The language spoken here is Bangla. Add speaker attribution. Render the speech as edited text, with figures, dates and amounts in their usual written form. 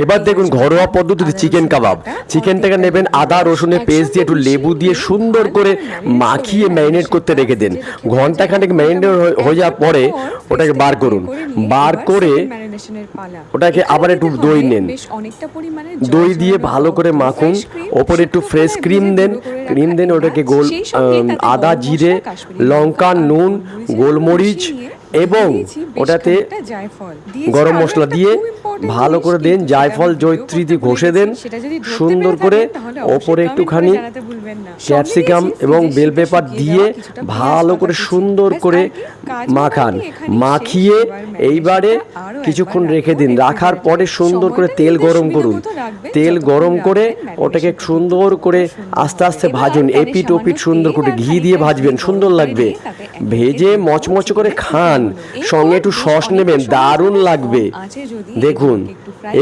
Speaker 1: এবার দেখুন ঘরোয়া পদ্ধতিতে চিকেন কাবাব। চিকেনটাকে নেবেন, আদা রসুনের পেস্ট দিয়ে একটু লেবু দিয়ে সুন্দর করে মাখিয়ে ম্যারিনেট করতে রেখে দেন। ঘন্টাখানেক ম্যারিনেট হয়ে যাওয়ার পরে ওটাকে বার করুন। বার করে ওটাকে আবার একটু দই নেন, দই দিয়ে ভালো করে মাখুন। ওপরে একটু ফ্রেশ ক্রিম দেন, ওটাকে গোল আদা জিরে লঙ্কা নুন গোলমরিচ এবং ওটাতে গরম মশলা দিয়ে ভালো করে দেন, জায়ফল জয়ত্রী দিয়ে ঘষে দেন সুন্দর করে। ওপরে একটুখানি ক্যাপসিকাম এবং বেল পেপার দিয়ে ভালো করে সুন্দর করে মাখান। মাখিয়ে এইবারে কিছুক্ষণ রেখে দিন। রাখার পরে সুন্দর করে তেল গরম করুন। তেল গরম করে ওটাকে সুন্দর করে আস্তে আস্তে ভাজুন, এপিট ওপিট সুন্দর করে ঘি দিয়ে ভাজবেন, সুন্দর লাগবে। ভেজে মচমচ করে খান, সঙ্গে একটু সস নেবেন, দারুণ লাগবে। দেখুন।